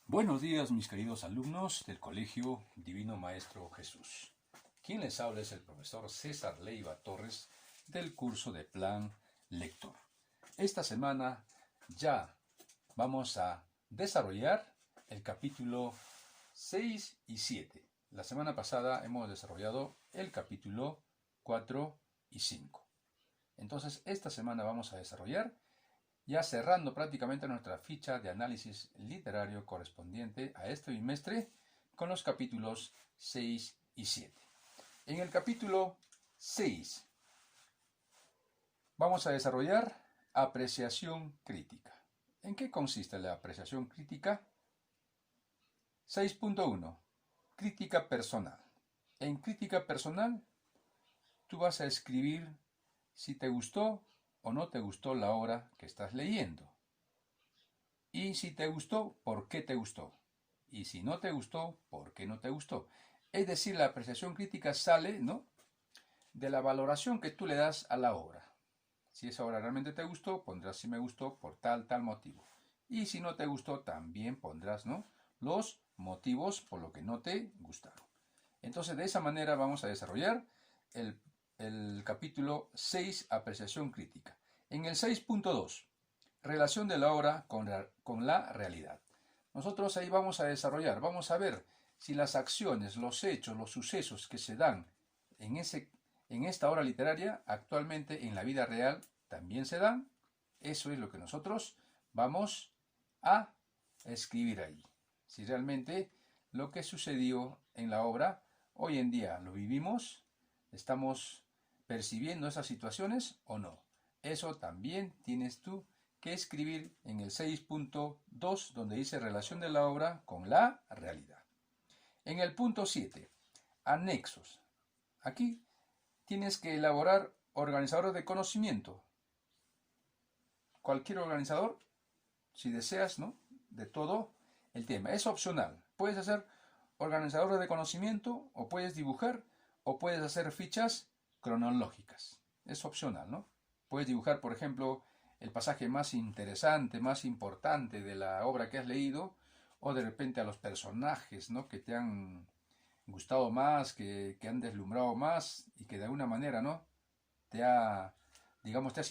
Buenos días, mis queridos alumnos del Colegio Divino Maestro Jesús. Quien les habla es el profesor César Leiva Torres del curso de Plan Lector. Esta semana ya vamos a desarrollar el capítulo 6 y 7. La semana pasada hemos desarrollado el capítulo 4 y 5. Entonces, esta semana vamos a desarrollar, ya cerrando prácticamente nuestra ficha de análisis literario correspondiente a este bimestre, con los capítulos 6 y 7. En el capítulo 6 vamos a desarrollar apreciación crítica. ¿En qué consiste la apreciación crítica? 6.1. Crítica personal. En crítica personal, tú vas a escribir si te gustó o no te gustó la obra que estás leyendo. Y si te gustó, ¿por qué te gustó? Y si no te gustó, ¿por qué no te gustó? Es decir, la apreciación crítica sale, ¿no?, de la valoración que tú le das a la obra. Si esa obra realmente te gustó, pondrás si me gustó por tal motivo. Y si no te gustó, también pondrás, ¿no?, los motivos por lo que no te gustaron. Entonces, de esa manera vamos a desarrollar el capítulo 6, apreciación crítica. En el 6.2, relación de la obra con la realidad. Nosotros ahí vamos a desarrollar, vamos a ver si las acciones, los hechos, los sucesos que se dan en esta obra literaria actualmente en la vida real también se dan. Eso es lo que nosotros vamos a escribir ahí. Si realmente lo que sucedió en la obra hoy en día lo vivimos, estamos percibiendo esas situaciones o no. Eso también tienes tú que escribir en el 6.2, donde dice relación de la obra con la realidad. En el punto 7, anexos. Aquí tienes que elaborar organizadores de conocimiento. Cualquier organizador, si deseas, ¿no?, de todo el tema. Es opcional. Puedes hacer organizadores de conocimiento, o puedes dibujar, o puedes hacer fichas cronológicas. Es opcional, ¿no? Puedes dibujar, por ejemplo, el pasaje más interesante, más importante de la obra que has leído, o de repente a los personajes, ¿no?, que te han gustado más, que han deslumbrado más y que de alguna manera, ¿no?, te has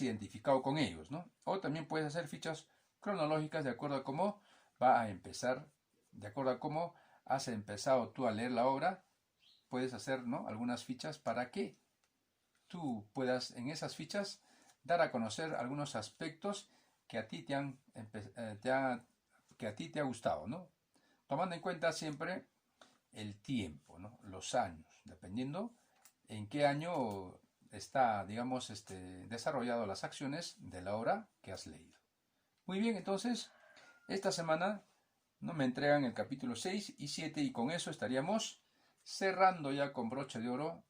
identificado con ellos, ¿no? O también puedes hacer fichas cronológicas de acuerdo a cómo va a empezar, de acuerdo a cómo has empezado tú a leer la obra. Puedes hacer, ¿no?, algunas fichas para que tú puedas en esas fichas dar a conocer algunos aspectos que a ti te ha gustado, ¿no? Tomando en cuenta siempre el tiempo, ¿no?, los años, dependiendo en qué año está, digamos, desarrollado las acciones de la obra que has leído. Muy bien, entonces, esta semana no me entregan el capítulo 6 y 7 y con eso estaríamos cerrando ya con broche de oro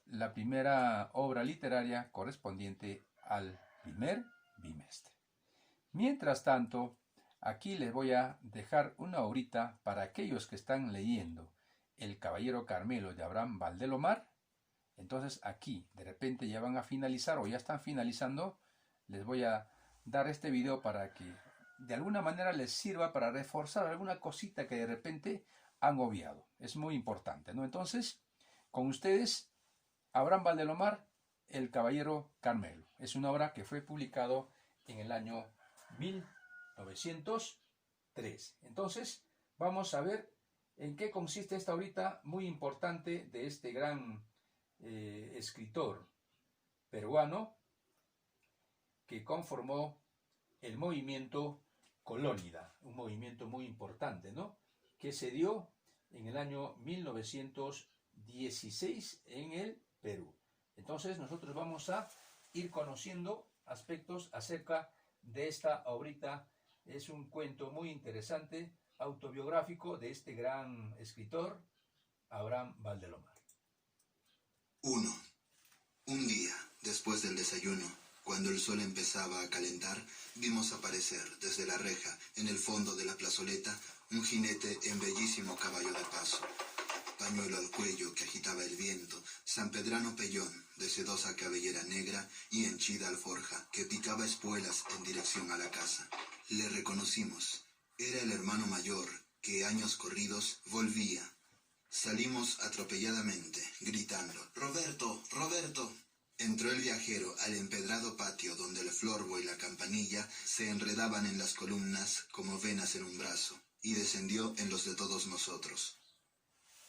la primera obra literaria correspondiente al primer bimestre. Mientras tanto, aquí les voy a dejar una horita para aquellos que están leyendo El Caballero Carmelo de Abraham Valdelomar. Entonces aquí de repente ya van a finalizar o ya están finalizando. Les voy a dar este video para que de alguna manera les sirva para reforzar alguna cosita que de repente han obviado. Es muy importante, ¿no? Entonces, con ustedes, Abraham Valdelomar, El Caballero Carmelo. Es una obra que fue publicado en el año 1903. Entonces, vamos a ver en qué consiste esta obrita muy importante de este gran escritor peruano que conformó el movimiento Colónida, un movimiento muy importante, ¿no?, que se dio en el año 1916 en el Perú. Entonces nosotros vamos a ir conociendo aspectos acerca de esta obrita. Es un cuento muy interesante, autobiográfico de este gran escritor, Abraham Valdelomar. 1. Un día, después del desayuno, cuando el sol empezaba a calentar, vimos aparecer desde la reja, en el fondo de la plazoleta, un jinete en bellísimo caballo de paso. Pañuelo al cuello que agitaba el viento, sanpedrano pellón de sedosa cabellera negra y henchida alforja que picaba espuelas en dirección a la casa. Le reconocimos. Era el hermano mayor, que años corridos volvía. Salimos atropelladamente, gritando: «¡Roberto! ¡Roberto!». Entró el viajero al empedrado patio donde el florbo y la campanilla se enredaban en las columnas como venas en un brazo, y descendió en los de todos nosotros.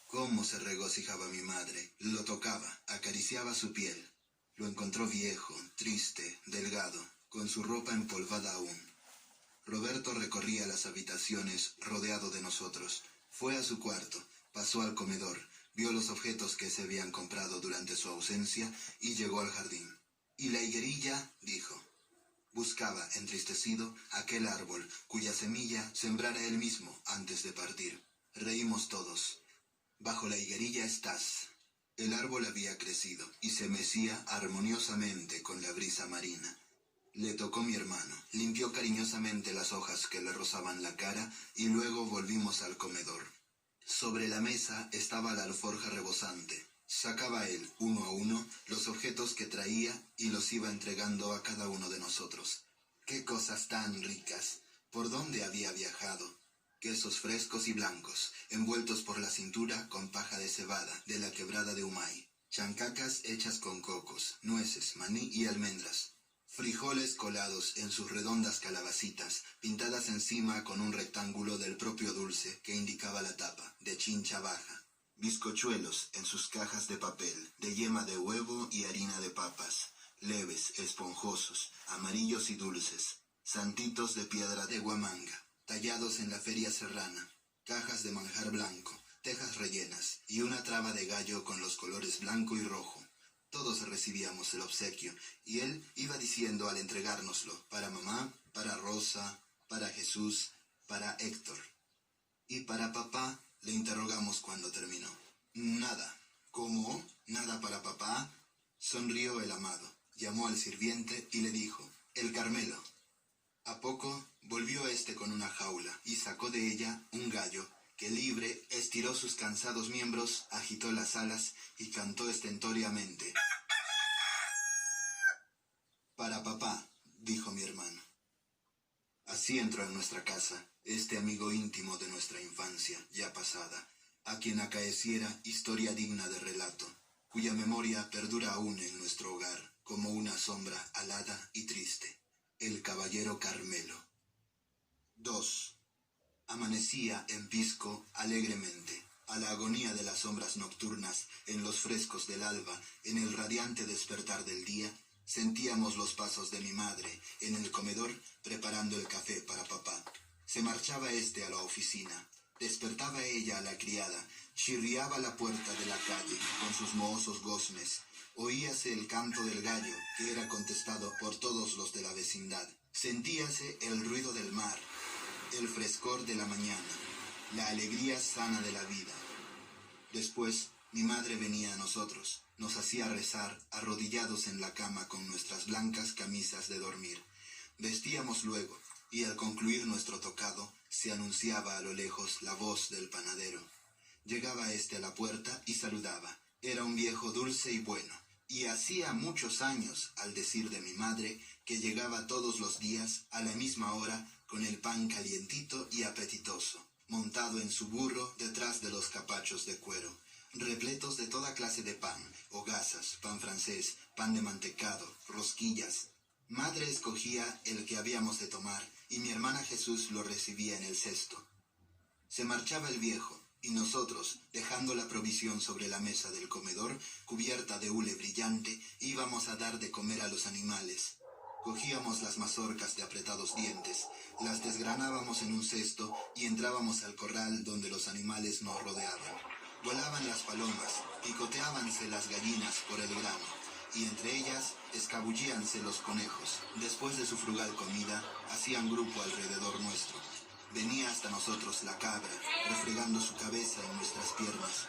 Cómo se regocijaba mi madre, lo tocaba, acariciaba su piel. Lo encontró viejo, triste, delgado, con su ropa empolvada aún. Roberto recorría las habitaciones rodeado de nosotros. Fue a su cuarto, pasó al comedor, vio los objetos que se habían comprado durante su ausencia y llegó al jardín. «¿Y la higuerilla?», dijo. Buscaba, entristecido, aquel árbol cuya semilla sembrara él mismo antes de partir. Reímos todos. «Bajo la higuerilla estás». El árbol había crecido y se mecía armoniosamente con la brisa marina. Le tocó mi hermano, limpió cariñosamente las hojas que le rozaban la cara y luego volvimos al comedor. Sobre la mesa estaba la alforja rebosante. Sacaba él, uno a uno, los objetos que traía y los iba entregando a cada uno de nosotros. ¡Qué cosas tan ricas! ¿Por dónde había viajado? Quesos frescos y blancos, envueltos por la cintura con paja de cebada de la quebrada de Humay. Chancacas hechas con cocos, nueces, maní y almendras. Frijoles colados en sus redondas calabacitas, pintadas encima con un rectángulo del propio dulce que indicaba la tapa, de chincha baja. Bizcochuelos en sus cajas de papel, de yema de huevo y harina de papas, leves, esponjosos, amarillos y dulces. Santitos de piedra de Huamanga, tallados en la feria serrana. Cajas de manjar blanco, tejas rellenas y una traba de gallo con los colores blanco y rojo. Todos recibíamos el obsequio, y él iba diciendo al entregárnoslo: «Para mamá, para Rosa, para Jesús, para Héctor». «¿Y para papá?», le interrogamos cuando terminó. «Nada». «¿Cómo? ¿Nada para papá?». Sonrió el amado, llamó al sirviente y le dijo: «El Carmelo». A poco volvió éste con una jaula y sacó de ella un gallo, que libre estiró sus cansados miembros, agitó las alas y cantó estentóreamente. «Para papá», dijo mi hermano. Así entró en nuestra casa este amigo íntimo de nuestra infancia, ya pasada, a quien acaeciera historia digna de relato, cuya memoria perdura aún en nuestro hogar como una sombra alada y triste: el caballero Carmelo. 2. Amanecía en Pisco alegremente, a la agonía de las sombras nocturnas, en los frescos del alba, en el radiante despertar del día. Sentíamos los pasos de mi madre en el comedor preparando el café para papá. Se marchaba éste a la oficina. Despertaba ella a la criada, chirriaba la puerta de la calle con sus mohosos goznes. Oíase el canto del gallo, que era contestado por todos los de la vecindad. Sentíase el ruido del mar, el frescor de la mañana, la alegría sana de la vida. Después, mi madre venía a nosotros, nos hacía rezar arrodillados en la cama con nuestras blancas camisas de dormir. Vestíamos luego, y al concluir nuestro tocado, se anunciaba a lo lejos la voz del panadero. Llegaba éste a la puerta y saludaba. Era un viejo dulce y bueno, y hacía muchos años, al decir de mi madre, que llegaba todos los días a la misma hora con el pan calientito y apetitoso, montado en su burro detrás de los capachos de cuero, repletos de toda clase de pan, hogazas, pan francés, pan de mantecado, rosquillas. Madre escogía el que habíamos de tomar y mi hermana Jesús lo recibía en el cesto. Se marchaba el viejo, y nosotros, dejando la provisión sobre la mesa del comedor, cubierta de hule brillante, íbamos a dar de comer a los animales. Cogíamos las mazorcas de apretados dientes, las desgranábamos en un cesto y entrábamos al corral donde los animales nos rodeaban. Volaban las palomas, picoteábanse las gallinas por el grano, y entre ellas escabullíanse los conejos. Después de su frugal comida, hacían grupo alrededor nuestro. Venía hasta nosotros la cabra, refregando su cabeza en nuestras piernas.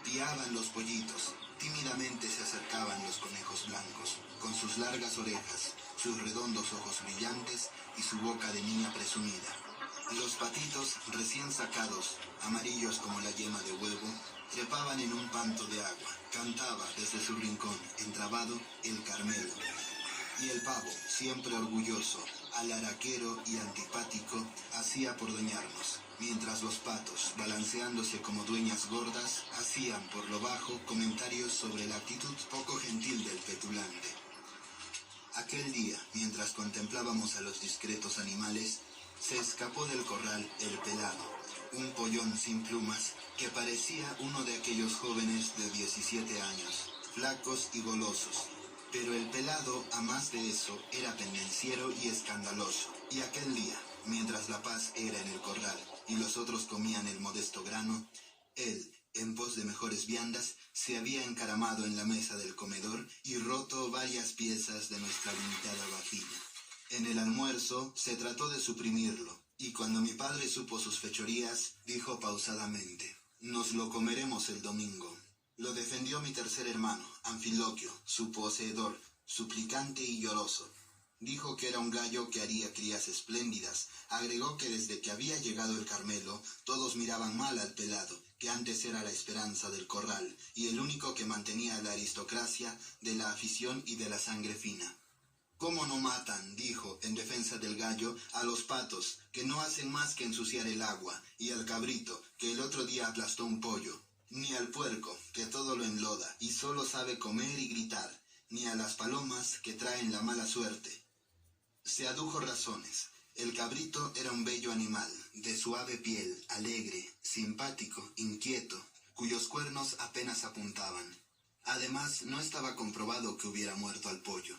Piaban los pollitos, tímidamente se acercaban los conejos blancos, con sus largas orejas, sus redondos ojos brillantes y su boca de niña presumida. Los patitos, recién sacados, amarillos como la yema de huevo, trepaban en un panto de agua. Cantaba desde su rincón, entrabado, el Carmelo. Y el pavo, siempre orgulloso, alaraquero y antipático, hacía por doñarnos, mientras los patos, balanceándose como dueñas gordas, hacían por lo bajo comentarios sobre la actitud poco gentil del petulante. Aquel día, mientras contemplábamos a los discretos animales, se escapó del corral el pelado, un pollón sin plumas que parecía uno de aquellos jóvenes de 17 años, flacos y golosos. Pero el pelado, a más de eso, era pendenciero y escandaloso. Y aquel día, mientras la paz era en el corral y los otros comían el modesto grano, él, en pos de mejores viandas, se había encaramado en la mesa del comedor y roto varias piezas de nuestra limitada vajilla. En el almuerzo se trató de suprimirlo, y cuando mi padre supo sus fechorías, dijo pausadamente: «Nos lo comeremos el domingo». Lo defendió mi tercer hermano, Anfiloquio, su poseedor, suplicante y lloroso. Dijo que era un gallo que haría crías espléndidas. Agregó que desde que había llegado el Carmelo, todos miraban mal al pelado, que antes era la esperanza del corral, y el único que mantenía la aristocracia de la afición y de la sangre fina. «¿Cómo no matan?», dijo, en defensa del gallo, «a los patos, que no hacen más que ensuciar el agua, y al cabrito, que el otro día aplastó un pollo, ni al puerco, que todo lo enloda, y solo sabe comer y gritar, ni a las palomas, que traen la mala suerte». Se adujo razones. El cabrito era un bello animal, de suave piel, alegre, simpático, inquieto, cuyos cuernos apenas apuntaban. Además, no estaba comprobado que hubiera muerto al pollo.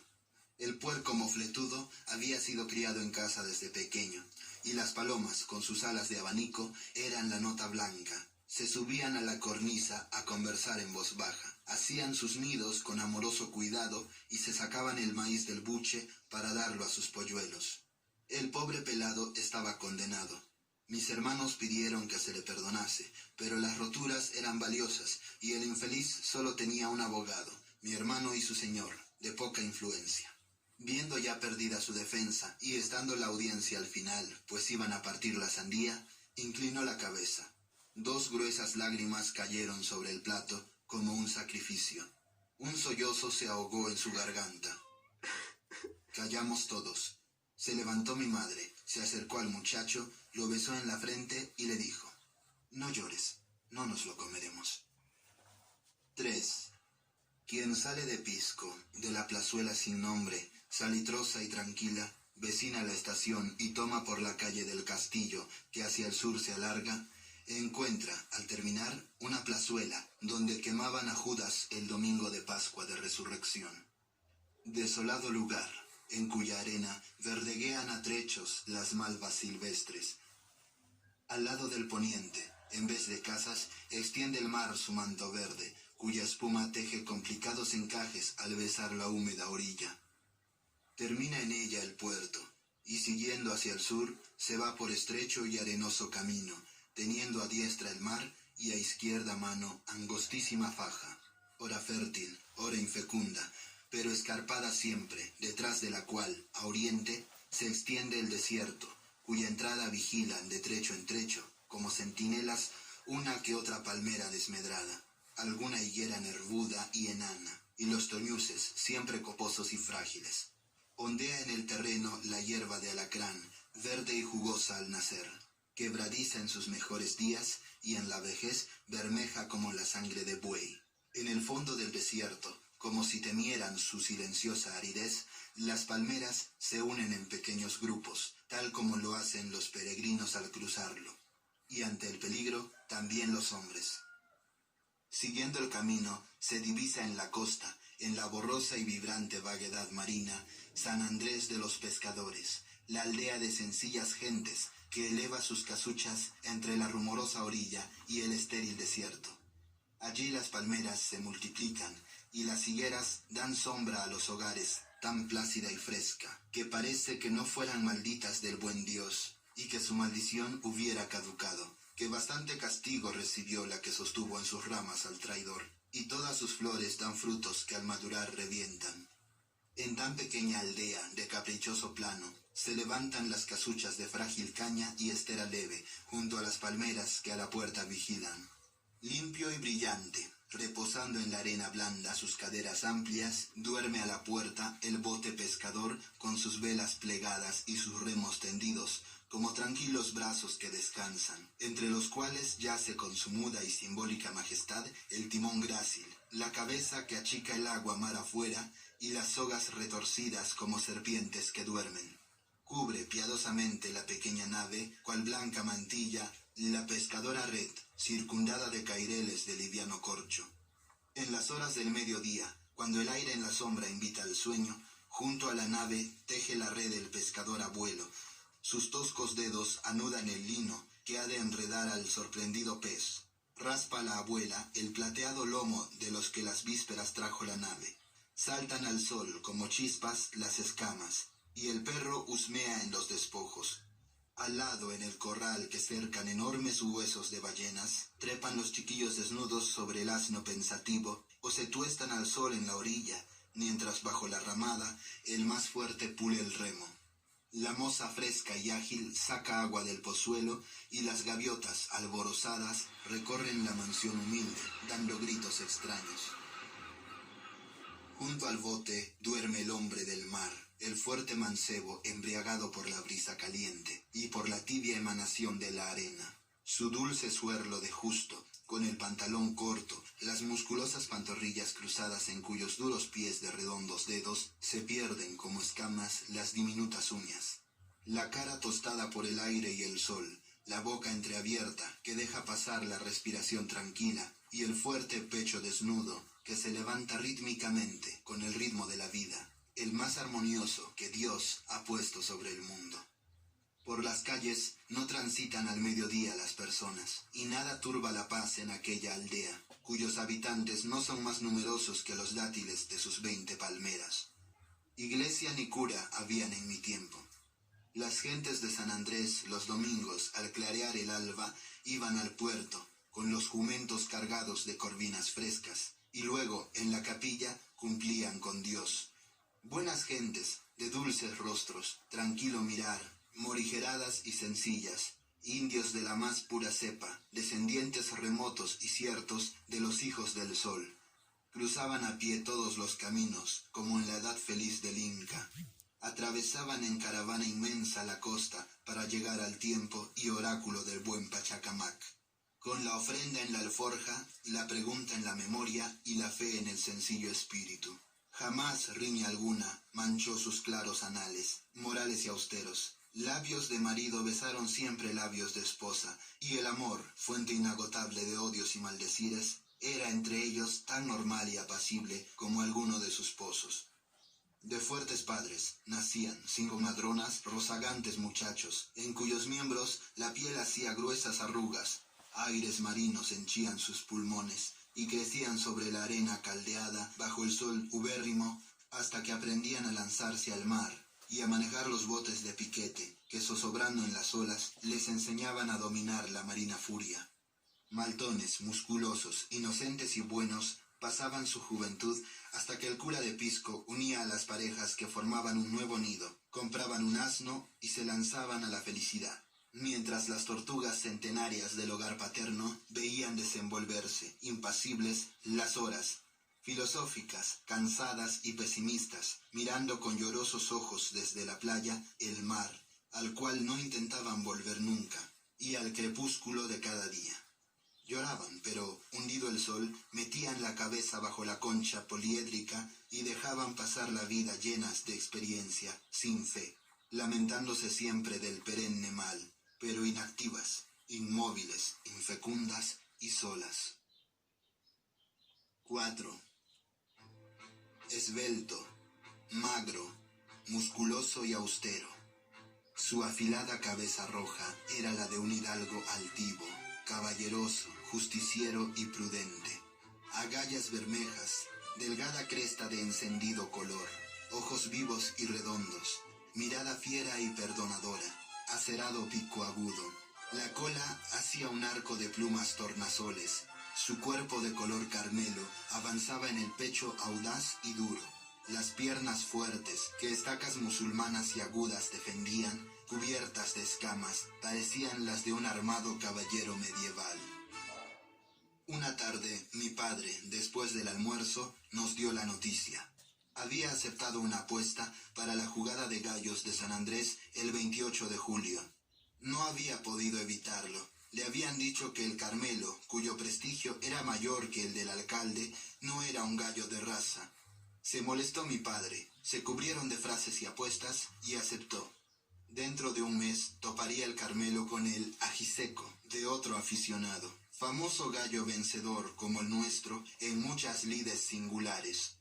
El puerco mofletudo había sido criado en casa desde pequeño, y las palomas, con sus alas de abanico, eran la nota blanca. Se subían a la cornisa a conversar en voz baja, hacían sus nidos con amoroso cuidado y se sacaban el maíz del buche para darlo a sus polluelos. El pobre pelado estaba condenado. Mis hermanos pidieron que se le perdonase, pero las roturas eran valiosas y el infeliz solo tenía un abogado, mi hermano y su señor, de poca influencia. Viendo ya perdida su defensa y estando la audiencia al final, pues iban a partir la sandía, inclinó la cabeza. 2 gruesas lágrimas cayeron sobre el plato como un sacrificio. Un sollozo se ahogó en su garganta. Callamos todos. Se levantó mi madre, se acercó al muchacho, lo besó en la frente y le dijo: «No llores, no nos lo comeremos». 3. Quien sale de Pisco, de la plazuela sin nombre, salitrosa y tranquila, vecina a la estación y toma por la calle del Castillo, que hacia el sur se alarga, encuentra, al terminar, una plazuela donde quemaban a Judas el domingo de Pascua de Resurrección. Desolado lugar, en cuya arena verdeguean a trechos las malvas silvestres. Al lado del poniente, en vez de casas, extiende el mar su manto verde, cuya espuma teje complicados encajes al besar la húmeda orilla. Termina en ella el puerto, y siguiendo hacia el sur, se va por estrecho y arenoso camino, teniendo a diestra el mar y a izquierda mano angostísima faja, ora fértil, ora infecunda, pero escarpada siempre, detrás de la cual, a oriente, se extiende el desierto, cuya entrada vigilan de trecho en trecho, como centinelas, una que otra palmera desmedrada, alguna higuera nervuda y enana, y los toñuces, siempre coposos y frágiles. Ondea en el terreno la hierba de alacrán, verde y jugosa al nacer, quebradiza en sus mejores días y en la vejez bermeja como la sangre de buey. En el fondo del desierto, como si temieran su silenciosa aridez, las palmeras se unen en pequeños grupos, tal como lo hacen los peregrinos al cruzarlo, y ante el peligro también los hombres. Siguiendo el camino, se divisa en la costa, en la borrosa y vibrante vaguedad marina, San Andrés de los Pescadores, la aldea de sencillas gentes que eleva sus casuchas entre la rumorosa orilla y el estéril desierto. Allí las palmeras se multiplican y las higueras dan sombra a los hogares, tan plácida y fresca, que parece que no fueran malditas del buen Dios, y que su maldición hubiera caducado, que bastante castigo recibió la que sostuvo en sus ramas al traidor, y todas sus flores dan frutos que al madurar revientan. En tan pequeña aldea de caprichoso plano, se levantan las casuchas de frágil caña y estera leve, junto a las palmeras que a la puerta vigilan. Limpio y brillante, Reposando en la arena blanda sus caderas amplias, duerme a la puerta el bote pescador con sus velas plegadas y sus remos tendidos, como tranquilos brazos que descansan, entre los cuales yace con su muda y simbólica majestad el timón grácil, la cabeza que achica el agua mar afuera y las sogas retorcidas como serpientes que duermen. Cubre piadosamente la pequeña nave, cual blanca mantilla, la pescadora red, circundada de caireles de liviano corcho. En las horas del mediodía, cuando el aire en la sombra invita al sueño, junto a la nave teje la red el pescador a vuelo. Sus toscos dedos anudan el lino que ha de enredar al sorprendido pez. Raspa la abuela el plateado lomo de los que las vísperas trajo la nave. Saltan al sol como chispas las escamas, y el perro husmea en los despojos. Al lado, en el corral que cercan enormes huesos de ballenas, trepan los chiquillos desnudos sobre el asno pensativo o se tuestan al sol en la orilla, mientras bajo la ramada el más fuerte pule el remo. La moza fresca y ágil saca agua del pozuelo y las gaviotas, alborozadas, recorren la mansión humilde, dando gritos extraños. Junto al bote duerme el hombre del mar, el fuerte mancebo embriagado por la brisa caliente y por la tibia emanación de la arena. Su dulce suerlo de justo, con el pantalón corto, las musculosas pantorrillas cruzadas en cuyos duros pies de redondos dedos se pierden como escamas las diminutas uñas. La cara tostada por el aire y el sol, la boca entreabierta que deja pasar la respiración tranquila y el fuerte pecho desnudo que se levanta rítmicamente con el ritmo de la vida, el más armonioso que Dios ha puesto sobre el mundo. Por las calles no transitan al mediodía las personas, y nada turba la paz en aquella aldea, cuyos habitantes no son más numerosos que los dátiles de sus 20 palmeras. Iglesia ni cura habían en mi tiempo. Las gentes de San Andrés los domingos, al clarear el alba, iban al puerto, con los jumentos cargados de corvinas frescas, y luego, en la capilla, cumplían con Dios. Buenas gentes, de dulces rostros, tranquilo mirar, morigeradas y sencillas, indios de la más pura cepa, descendientes remotos y ciertos de los hijos del sol. Cruzaban a pie todos los caminos, como en la edad feliz del Inca. Atravesaban en caravana inmensa la costa para llegar al tiempo y oráculo del buen Pachacamac. Con la ofrenda en la alforja, la pregunta en la memoria y la fe en el sencillo espíritu. Jamás riña alguna manchó sus claros anales, morales y austeros. Labios de marido besaron siempre labios de esposa, y el amor, fuente inagotable de odios y maldecires, era entre ellos tan normal y apacible como alguno de sus pozos. De fuertes padres nacían 5 madronas, rozagantes muchachos, en cuyos miembros la piel hacía gruesas arrugas, aires marinos henchían sus pulmones, y crecían sobre la arena caldeada bajo el sol ubérrimo hasta que aprendían a lanzarse al mar y a manejar los botes de piquete que, zozobrando en las olas, les enseñaban a dominar la marina furia. Maltones, musculosos, inocentes y buenos, pasaban su juventud hasta que el cura de Pisco unía a las parejas que formaban un nuevo nido, compraban un asno y se lanzaban a la felicidad, mientras las tortugas centenarias del hogar paterno veían desenvolverse, impasibles, las horas, filosóficas, cansadas y pesimistas, mirando con llorosos ojos desde la playa el mar, al cual no intentaban volver nunca, y al crepúsculo de cada día. Lloraban, pero, hundido el sol, metían la cabeza bajo la concha poliédrica y dejaban pasar la vida llenas de experiencia, sin fe, lamentándose siempre del perenne mal, pero inactivas, inmóviles, infecundas y solas. 4. Esbelto, magro, musculoso y austero. Su afilada cabeza roja era la de un hidalgo altivo, caballeroso, justiciero y prudente. Agallas bermejas, delgada cresta de encendido color, ojos vivos y redondos, mirada fiera y perdonadora, acerado pico agudo. La cola hacía un arco de plumas tornasoles. Su cuerpo de color carmelo avanzaba en el pecho audaz y duro. Las piernas fuertes, que estacas musulmanas y agudas defendían, cubiertas de escamas, parecían las de un armado caballero medieval. Una tarde, mi padre, después del almuerzo, nos dio la noticia. Había aceptado una apuesta para la jugada de gallos de San Andrés el 28 de julio. No había podido evitarlo. Le habían dicho que el Carmelo, cuyo prestigio era mayor que el del alcalde, no era un gallo de raza. Se molestó mi padre, se cubrieron de frases y apuestas y aceptó. Dentro de un mes toparía el Carmelo con el ajiseco de otro aficionado, famoso gallo vencedor como el nuestro en muchas lides singulares.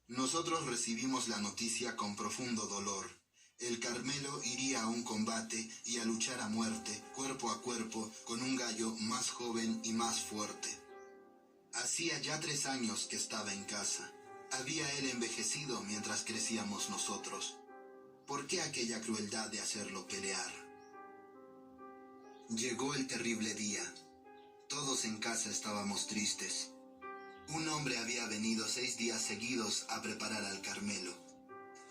Nosotros recibimos la noticia con profundo dolor. El Carmelo iría a un combate y a luchar a muerte, cuerpo a cuerpo, con un gallo más joven y más fuerte. Hacía ya 3 años que estaba en casa. Había él envejecido mientras crecíamos nosotros. ¿Por qué aquella crueldad de hacerlo pelear? Llegó el terrible día. Todos en casa estábamos tristes. Un hombre había venido 6 días seguidos a preparar al Carmelo.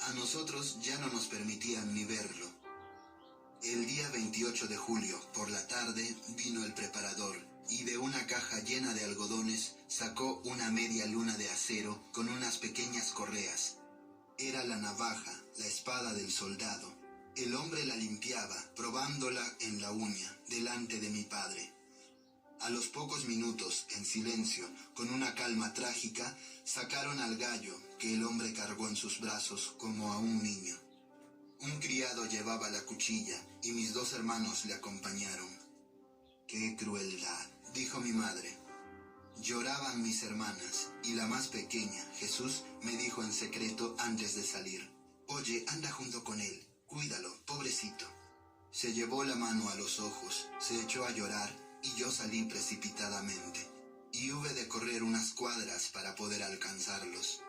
A nosotros ya no nos permitían ni verlo. El día 28 de julio, por la tarde, vino el preparador y de una caja llena de algodones sacó una media luna de acero con unas pequeñas correas. Era la navaja, la espada del soldado. El hombre la limpiaba, probándola en la uña, delante de mi padre. A los pocos minutos, en silencio, con una calma trágica, sacaron al gallo que el hombre cargó en sus brazos como a un niño. Un criado llevaba la cuchilla y mis 2 hermanos le acompañaron. ¡Qué crueldad!, dijo mi madre. Lloraban mis hermanas y la más pequeña, Jesús, me dijo en secreto antes de salir: «Oye, anda junto con él, cuídalo, pobrecito». Se llevó la mano a los ojos, se echó a llorar y yo salí precipitadamente. Y hube de correr unas cuadras para poder alcanzarlos.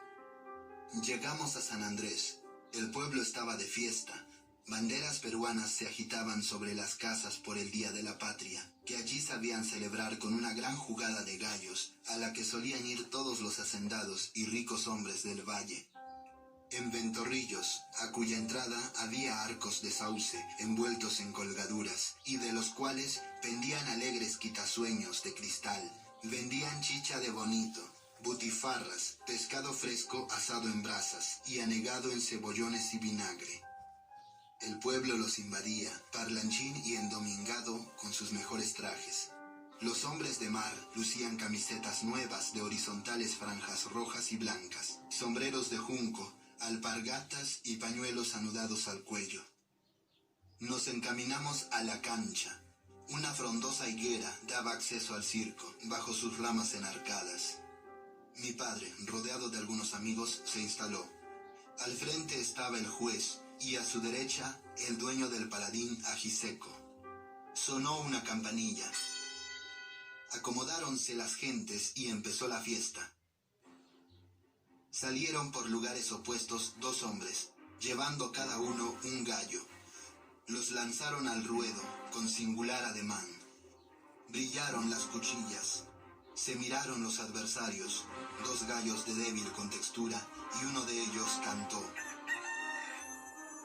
Llegamos a San Andrés. El pueblo estaba de fiesta. Banderas peruanas se agitaban sobre las casas por el Día de la Patria, que allí sabían celebrar con una gran jugada de gallos, a la que solían ir todos los hacendados y ricos hombres del valle. En Ventorrillos, a cuya entrada había arcos de sauce envueltos en colgaduras, y de los cuales pendían alegres quitasueños de cristal, vendían chicha de bonito, butifarras, pescado fresco asado en brasas y anegado en cebollones y vinagre. El pueblo los invadía, parlanchín y endomingado, con sus mejores trajes. Los hombres de mar lucían camisetas nuevas de horizontales franjas rojas y blancas, sombreros de junco, alpargatas y pañuelos anudados al cuello. Nos encaminamos a la cancha. Una frondosa higuera daba acceso al circo, bajo sus ramas enarcadas. Mi padre, rodeado de algunos amigos, se instaló. Al frente estaba el juez, y a su derecha, el dueño del paladín ajiseco. Sonó una campanilla. Acomodáronse las gentes y empezó la fiesta. Salieron por lugares opuestos 2 hombres, llevando cada uno un gallo. Los lanzaron al ruedo, con singular ademán. Brillaron las cuchillas. Se miraron los adversarios, 2 gallos de débil contextura, y uno de ellos cantó.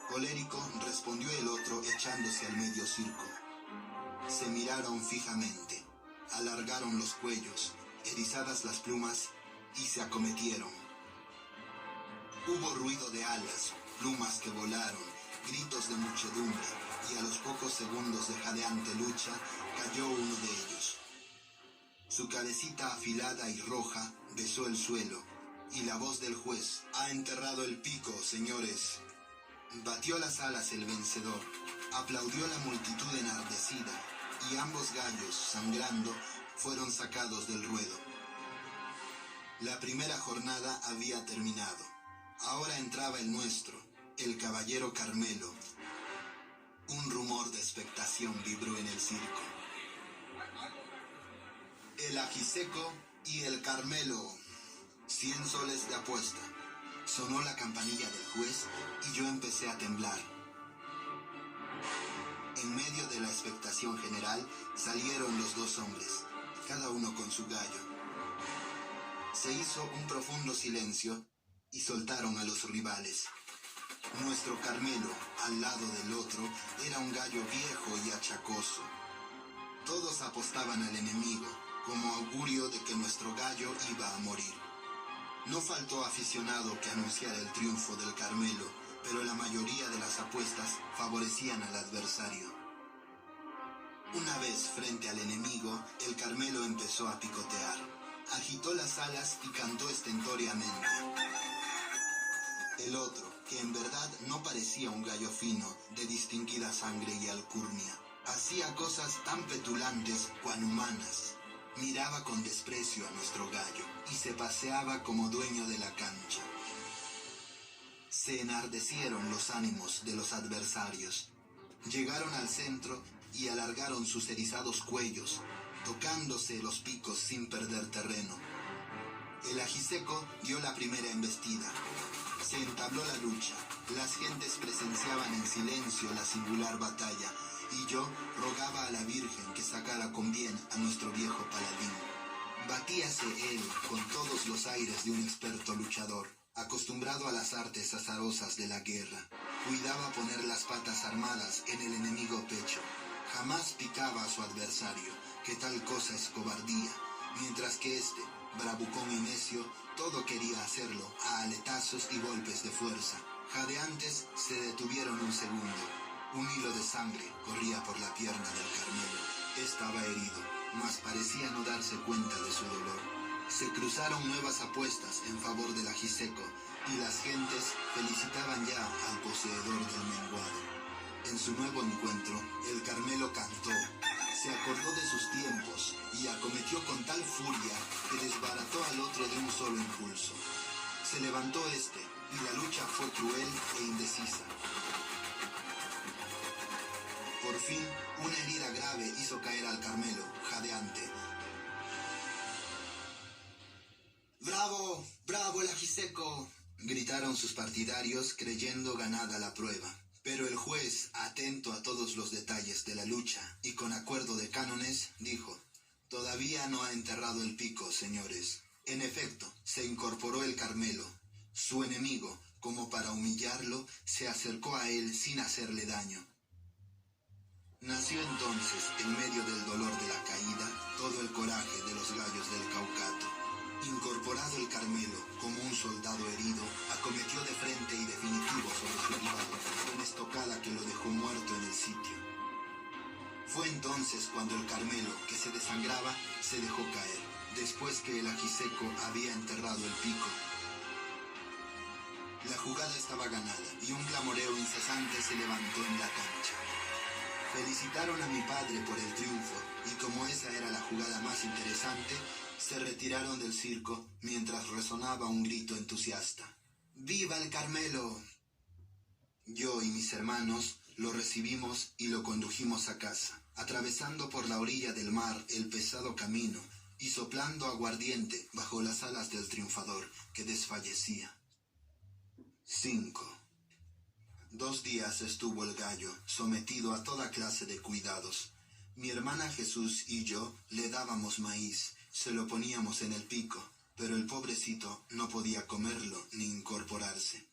Colérico respondió el otro echándose al medio circo. Se miraron fijamente, alargaron los cuellos, erizadas las plumas, y se acometieron. Hubo ruido de alas, plumas que volaron, gritos de muchedumbre, y a los pocos segundos de jadeante lucha cayó uno de ellos. Su cabecita afilada y roja besó el suelo, y la voz del juez: «Ha enterrado el pico, señores». Batió las alas el vencedor, aplaudió la multitud enardecida, y ambos gallos, sangrando, fueron sacados del ruedo. La primera jornada había terminado. Ahora entraba el nuestro, el caballero Carmelo. Un rumor de expectación vibró en el circo. El ajiseco y el Carmelo. 100 soles de apuesta. Sonó la campanilla del juez y yo empecé a temblar. En medio de la expectación general salieron los 2 hombres, cada uno con su gallo. Se hizo un profundo silencio y soltaron a los rivales. Nuestro Carmelo, al lado del otro, era un gallo viejo y achacoso. Todos apostaban al enemigo, como augurio de que nuestro gallo iba a morir. No faltó aficionado que anunciara el triunfo del Carmelo, pero la mayoría de las apuestas favorecían al adversario. Una vez frente al enemigo, el Carmelo empezó a picotear. Agitó las alas y cantó estentóreamente. El otro, que en verdad no parecía un gallo fino, de distinguida sangre y alcurnia, hacía cosas tan petulantes cuan humanas. Miraba con desprecio a nuestro gallo y se paseaba como dueño de la cancha. Se enardecieron los ánimos de los adversarios. Llegaron al centro y alargaron sus erizados cuellos, tocándose los picos sin perder terreno. El ajiseco dio la primera embestida. Se entabló la lucha. Las gentes presenciaban en silencio la singular batalla, y yo rogaba a la Virgen que sacara con bien a nuestro viejo paladín. Batíase él con todos los aires de un experto luchador, acostumbrado a las artes azarosas de la guerra. Cuidaba poner las patas armadas en el enemigo pecho. Jamás picaba a su adversario, que tal cosa es cobardía, mientras que este, bravucón y necio, todo quería hacerlo a aletazos y golpes de fuerza. Jadeantes se detuvieron un segundo. Un hilo de sangre corría por la pierna del Carmelo. Estaba herido, mas parecía no darse cuenta de su dolor. Se cruzaron nuevas apuestas en favor del ajiseco, y las gentes felicitaban ya al poseedor del menguado. En su nuevo encuentro, el Carmelo cantó, se acordó de sus tiempos y acometió con tal furia que desbarató al otro de un solo impulso. Se levantó este, y la lucha fue cruel e indecisa. Por fin, una herida grave hizo caer al Carmelo, jadeante. ¡Bravo! ¡Bravo el ajiseco!, gritaron sus partidarios creyendo ganada la prueba. Pero el juez, atento a todos los detalles de la lucha y con acuerdo de cánones, dijo: «Todavía no ha enterrado el pico, señores». En efecto, se incorporó el Carmelo. Su enemigo, como para humillarlo, se acercó a él sin hacerle daño. Nació entonces, en medio del dolor de la caída, todo el coraje de los gallos del Caucato. Incorporado el Carmelo, como un soldado herido, acometió de frente y definitivo sobre su rival, una estocada que lo dejó muerto en el sitio. Fue entonces cuando el Carmelo, que se desangraba, se dejó caer, después que el ajiseco había enterrado el pico. La jugada estaba ganada, y un clamoreo incesante se levantó en la cancha. Felicitaron a mi padre por el triunfo, y como esa era la jugada más interesante, se retiraron del circo mientras resonaba un grito entusiasta. ¡Viva el Carmelo! Yo y mis hermanos lo recibimos y lo condujimos a casa, atravesando por la orilla del mar el pesado camino y soplando aguardiente bajo las alas del triunfador que desfallecía. 5. 2 días estuvo el gallo, sometido a toda clase de cuidados. Mi hermana Jesús y yo le dábamos maíz, se lo poníamos en el pico, pero el pobrecito no podía comerlo ni incorporarse.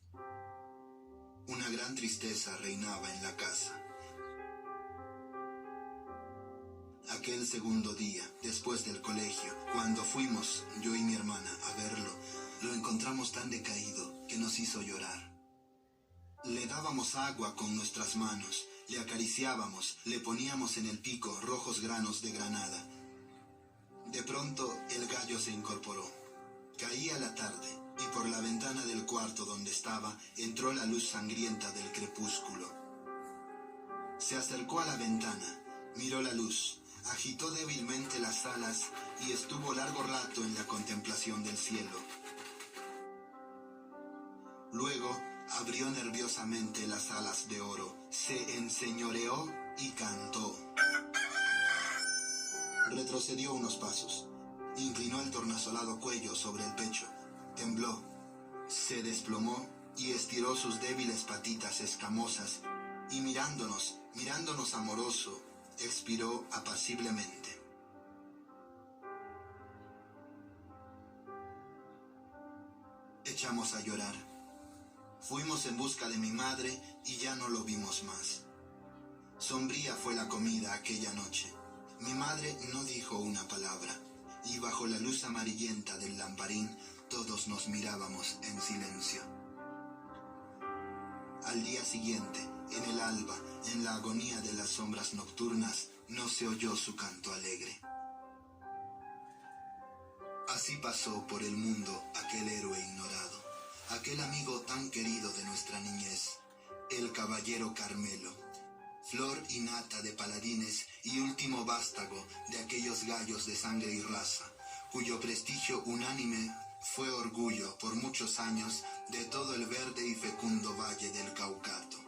Una gran tristeza reinaba en la casa. Aquel segundo día, después del colegio, cuando fuimos, yo y mi hermana, a verlo, lo encontramos tan decaído que nos hizo llorar. Le dábamos agua con nuestras manos, le acariciábamos, le poníamos en el pico rojos granos de granada. De pronto el gallo se incorporó. Caía la tarde, y por la ventana del cuarto donde estaba entró la luz sangrienta del crepúsculo. Se acercó a la ventana, miró la luz, agitó débilmente las alas y estuvo largo rato en la contemplación del cielo. Luego abrió nerviosamente las alas de oro, se enseñoreó y cantó. Retrocedió unos pasos, inclinó el tornasolado cuello sobre el pecho, tembló, se desplomó y estiró sus débiles patitas escamosas y mirándonos amoroso, expiró apaciblemente. Echamos a llorar. Fuimos en busca de mi madre y ya no lo vimos más. Sombría fue la comida aquella noche. Mi madre no dijo una palabra. y bajo la luz amarillenta del lamparín todos nos mirábamos en silencio. Al día siguiente, en el alba, en la agonía de las sombras nocturnas, no se oyó su canto alegre. Así pasó por el mundo aquel héroe ignorado, aquel amigo tan querido de nuestra niñez, el caballero Carmelo, flor y nata de paladines y último vástago de aquellos gallos de sangre y raza, cuyo prestigio unánime fue orgullo por muchos años de todo el verde y fecundo valle del Caucato.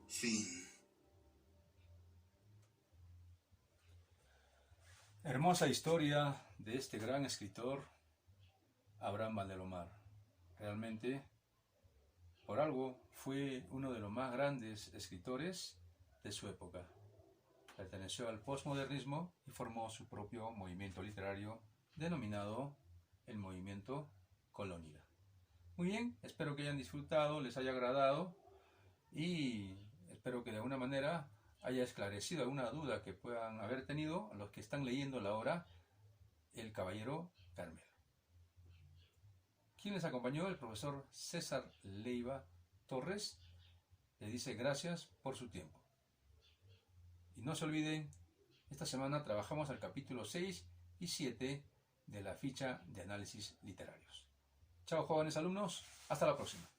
Fin. Hermosa historia de este gran escritor, Abraham Valdelomar. Realmente, por algo, fue uno de los más grandes escritores de su época. Perteneció al posmodernismo y formó su propio movimiento literario denominado el Movimiento Colónida. Muy bien, espero que hayan disfrutado, les haya agradado y espero que de alguna manera haya esclarecido alguna duda que puedan haber tenido los que están leyendo la obra El Caballero Carmelo. Quien les acompañó, el profesor César Leiva Torres, le dice gracias por su tiempo. Y no se olviden, esta semana trabajamos el capítulo 6 y 7 de la ficha de análisis literarios. Chao jóvenes alumnos, hasta la próxima.